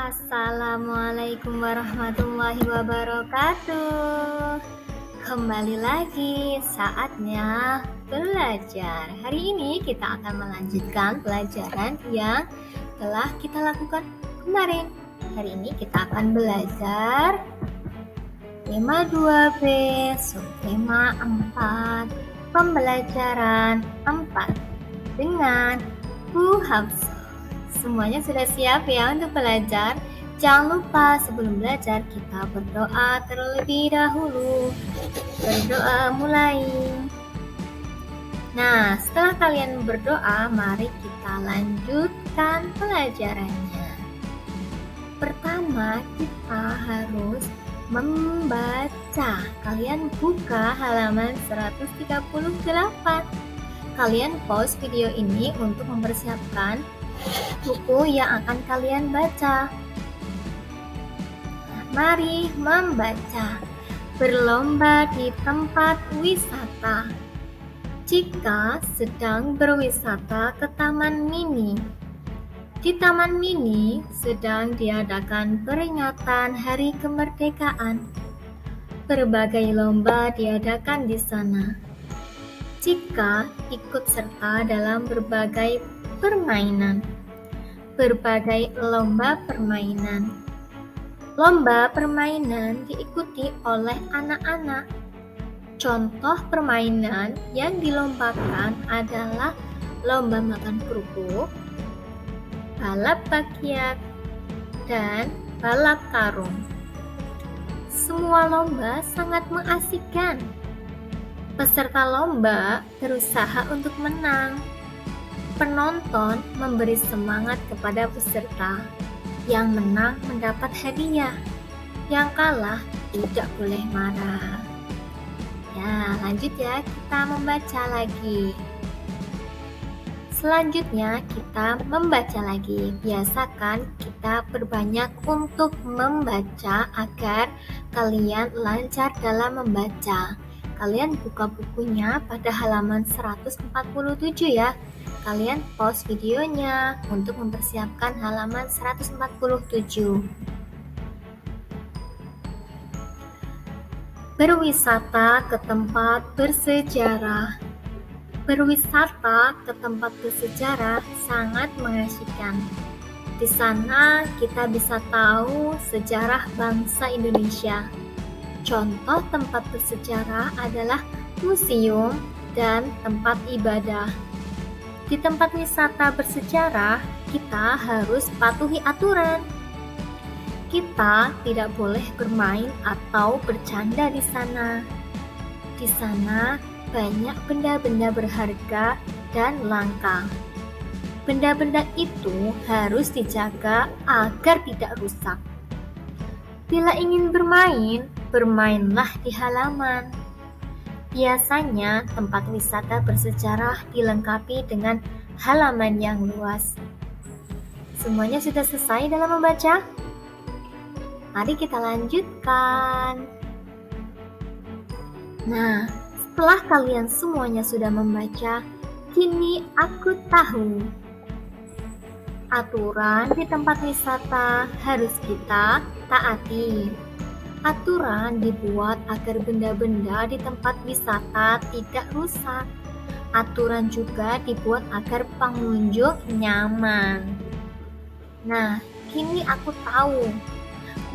Assalamualaikum warahmatullahi wabarakatuh. Kembali lagi saatnya belajar. Hari ini kita akan melanjutkan pelajaran yang telah kita lakukan kemarin. Hari ini kita akan belajar tema 2B, subtema 4, pembelajaran 4 dengan Bu Hafsah. Semuanya sudah siap ya untuk belajar? Jangan lupa sebelum belajar kita berdoa terlebih dahulu. Berdoa mulai. Nah, setelah kalian berdoa, mari kita lanjutkan pelajarannya. Pertama, kita harus membaca. Kalian buka halaman 138. Kalian pause video ini untuk mempersiapkan buku yang akan kalian baca. Mari membaca. Berlomba di tempat wisata. Jika sedang berwisata ke Taman Mini. Di Taman Mini sedang diadakan peringatan Hari Kemerdekaan. Berbagai lomba diadakan di sana. Jika ikut serta dalam berbagai permainan. Berbagai lomba permainan. Lomba permainan diikuti oleh anak-anak. Contoh permainan yang dilombakan adalah lomba makan kerupuk, balap rakyat, dan balap karung. Semua lomba sangat mengasihkan. Peserta lomba berusaha untuk menang. Penonton memberi semangat kepada peserta. Yang menang mendapat hadiah. Yang kalah tidak boleh marah. Ya, lanjut ya, kita membaca lagi. Selanjutnya kita membaca lagi. Biasakan kita perbanyak untuk membaca agar kalian lancar dalam membaca. Kalian buka bukunya pada halaman 147 ya. Kalian pause videonya untuk mempersiapkan halaman 147. Berwisata ke tempat bersejarah. Berwisata ke tempat bersejarah sangat mengasihkan. Di sana kita bisa tahu sejarah bangsa Indonesia. Contoh tempat bersejarah adalah museum dan tempat ibadah. Di tempat wisata bersejarah, kita harus patuhi aturan. Kita tidak boleh bermain atau bercanda di sana. Di sana banyak benda-benda berharga dan langka. Benda-benda itu harus dijaga agar tidak rusak. Bila ingin bermain, bermainlah di halaman. Biasanya tempat wisata bersejarah dilengkapi dengan halaman yang luas. Semuanya sudah selesai dalam membaca? Mari kita lanjutkan. Nah, setelah kalian semuanya sudah membaca, kini aku tahu. Aturan di tempat wisata harus kita taati. Aturan dibuat agar benda-benda di tempat wisata tidak rusak. Aturan juga dibuat agar pengunjung nyaman. Nah, kini aku tahu.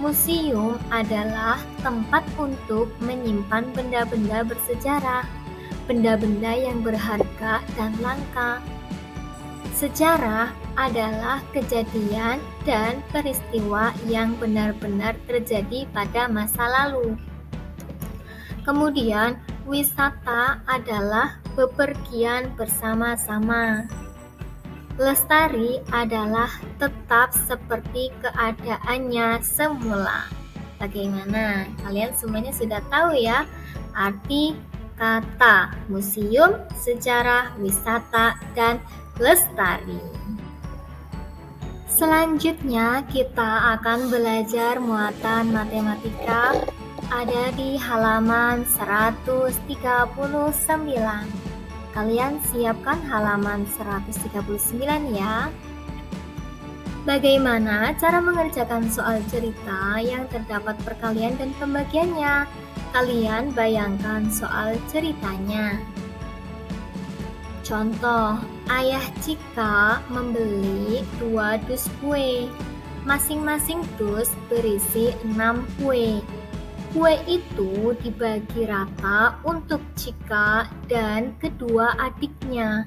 Museum adalah tempat untuk menyimpan benda-benda bersejarah, benda-benda yang berharga dan langka. Sejarah adalah kejadian dan peristiwa yang benar-benar terjadi pada masa lalu. Kemudian, wisata adalah bepergian bersama-sama. Lestari adalah tetap seperti keadaannya semula. Bagaimana? Kalian semuanya sudah tahu ya arti kata museum, sejarah, wisata, dan lestari. Selanjutnya kita akan belajar muatan matematika. Ada di halaman 139. Kalian siapkan halaman 139 ya. Bagaimana cara mengerjakan soal cerita yang terdapat perkalian dan pembagiannya? Kalian bayangkan soal ceritanya. Contoh, ayah Cika membeli 2 dus kue. Masing-masing dus berisi 6 kue. Kue itu dibagi rata untuk Cika dan kedua adiknya.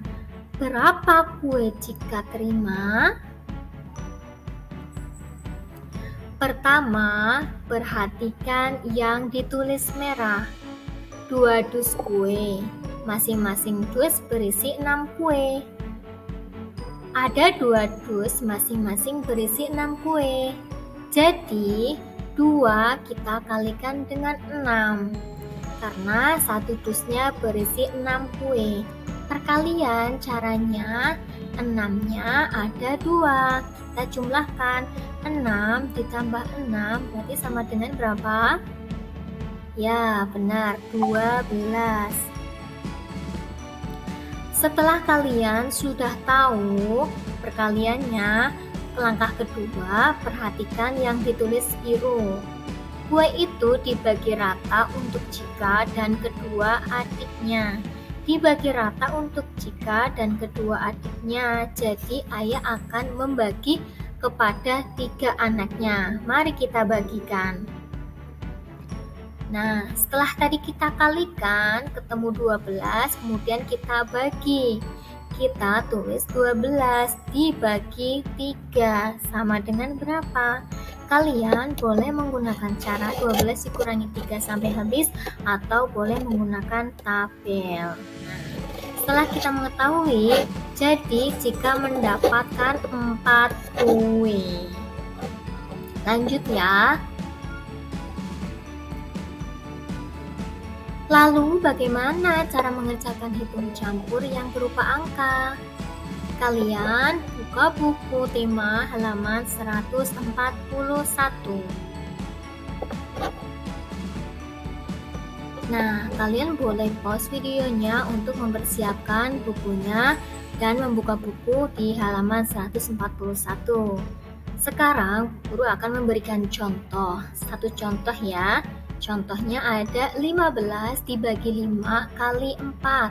Berapa kue Cika terima? Pertama, perhatikan yang ditulis merah. 2 dus kue. Masing-masing dus berisi 6 kue. Ada 2 dus masing-masing berisi 6 kue. Jadi, 2 kita kalikan dengan 6. Karena satu dusnya berisi 6 kue. Perkalian caranya 6-nya ada 2. Kita jumlahkan 6 ditambah 6 berarti sama dengan berapa? Ya, benar, 12. Setelah kalian sudah tahu perkaliannya, langkah kedua, perhatikan yang ditulis biru. Kue itu dibagi rata untuk Cika dan kedua adiknya. Dibagi rata untuk Cika dan kedua adiknya, jadi ayah akan membagi kepada 3 anaknya. Mari kita bagikan. Nah, setelah tadi kita kalikan, ketemu 12, kemudian kita bagi. Kita tulis 12 dibagi 3, sama dengan berapa? Kalian boleh menggunakan cara 12 dikurangi 3 sampai habis, atau boleh menggunakan tabel. Setelah kita mengetahui, jadi Cika mendapatkan 4 kue. Lanjut ya. Lalu bagaimana cara mengerjakan hitung campur yang berupa angka? Kalian buka buku tema halaman 141. Nah, kalian boleh pause videonya untuk mempersiapkan bukunya dan membuka buku di halaman 141. Sekarang, guru akan memberikan contoh. Satu contoh ya. Contohnya ada 15 dibagi 5 kali 4.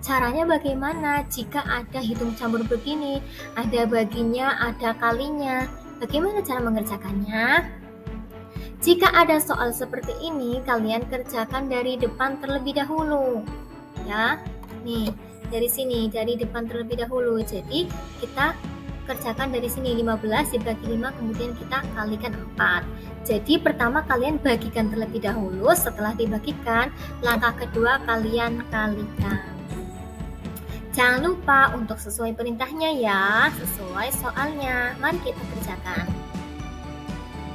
Caranya bagaimana? Jika ada hitung campur begini, ada baginya, ada kalinya. Bagaimana cara mengerjakannya? Jika ada soal seperti ini, kalian kerjakan dari depan terlebih dahulu. Ya, nih, dari sini, dari depan terlebih dahulu. Jadi, kita kerjakan dari sini 15 dibagi 5, kemudian kita kalikan 4. Jadi, pertama kalian bagikan terlebih dahulu, setelah dibagikan, langkah kedua kalian kalikan. Jangan lupa untuk sesuai perintahnya ya, sesuai soalnya. Mari kita kerjakan.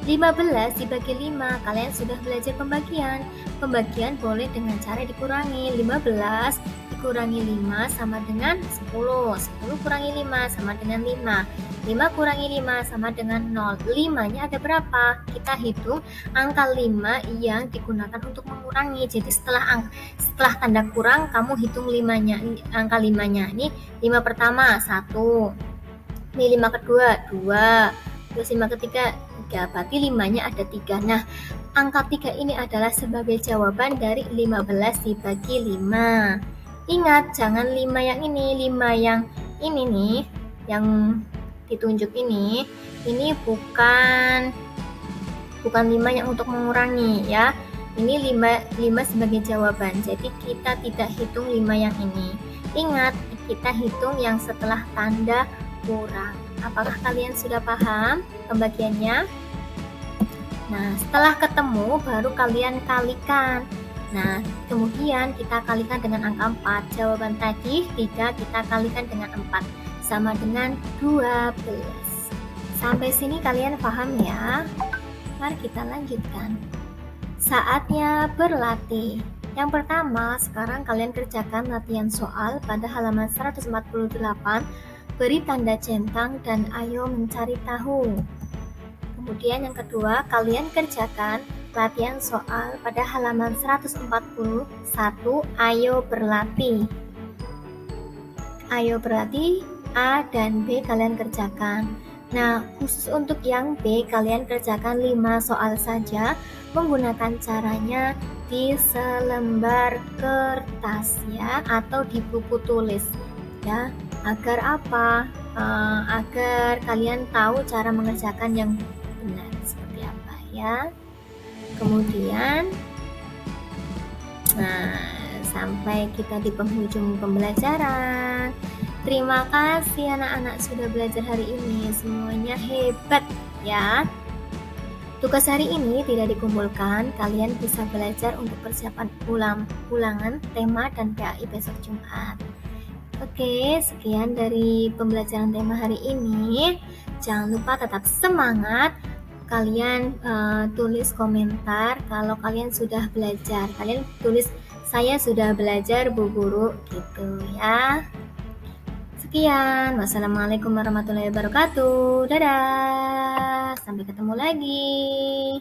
15 dibagi 5, kalian sudah belajar pembagian. Pembagian boleh dengan cara dikurangi. 15 dikurangi 5 sama dengan 10. 10 kurangi 5 sama dengan 5. 5 kurangi 5 sama dengan 0. 5-nya ada berapa? Kita hitung angka 5 yang digunakan untuk mengurangi. Jadi setelah tanda kurang, kamu hitung 5-nya, angka 5-nya. Ini 5 pertama, 1. Ini 5 kedua, 2. Terus 5 ketiga, 3, berarti 5-nya ada 3. Nah, angka 3 ini adalah sebagai jawaban dari 15 dibagi 5. Ingat, jangan 5 yang ini, 5 yang ini nih, yang ditunjuk ini bukan 5 yang untuk mengurangi ya. Ini 5 sebagai jawaban, jadi kita tidak hitung 5 yang ini. Ingat, kita hitung yang setelah tanda kurang. Apakah kalian sudah paham pembagiannya? Nah, setelah ketemu baru kalian kalikan. Nah, kemudian kita kalikan dengan angka 4. Jawaban tadi 3 kita kalikan dengan 4 sama dengan 12. Sampai sini kalian paham ya? Mari kita lanjutkan. Saatnya berlatih. Yang pertama, sekarang kalian kerjakan latihan soal pada halaman 148. Beri tanda centang dan ayo mencari tahu. Kemudian yang kedua, kalian kerjakan latihan soal pada halaman 141. Ayo berlatih. Ayo berlatih, A dan B kalian kerjakan. Nah, khusus untuk yang B, kalian kerjakan 5 soal saja menggunakan caranya di selembar kertas ya, atau di buku tulis ya. Agar apa? Agar kalian tahu cara mengerjakan yang benar seperti apa ya. Kemudian, sampai kita di penghujung pembelajaran. Terima kasih anak-anak sudah belajar hari ini. Semuanya hebat ya. Tugas hari ini tidak dikumpulkan. Kalian bisa belajar untuk persiapan ulangan tema dan PAI besok Jumat. Oke, sekian dari pembelajaran tema hari ini. Jangan lupa tetap semangat. Kalian tulis komentar kalau kalian sudah belajar. Kalian tulis saya sudah belajar Bu Guru gitu ya. Sekian, wassalamualaikum warahmatullahi wabarakatuh. Dadah, sampai ketemu lagi.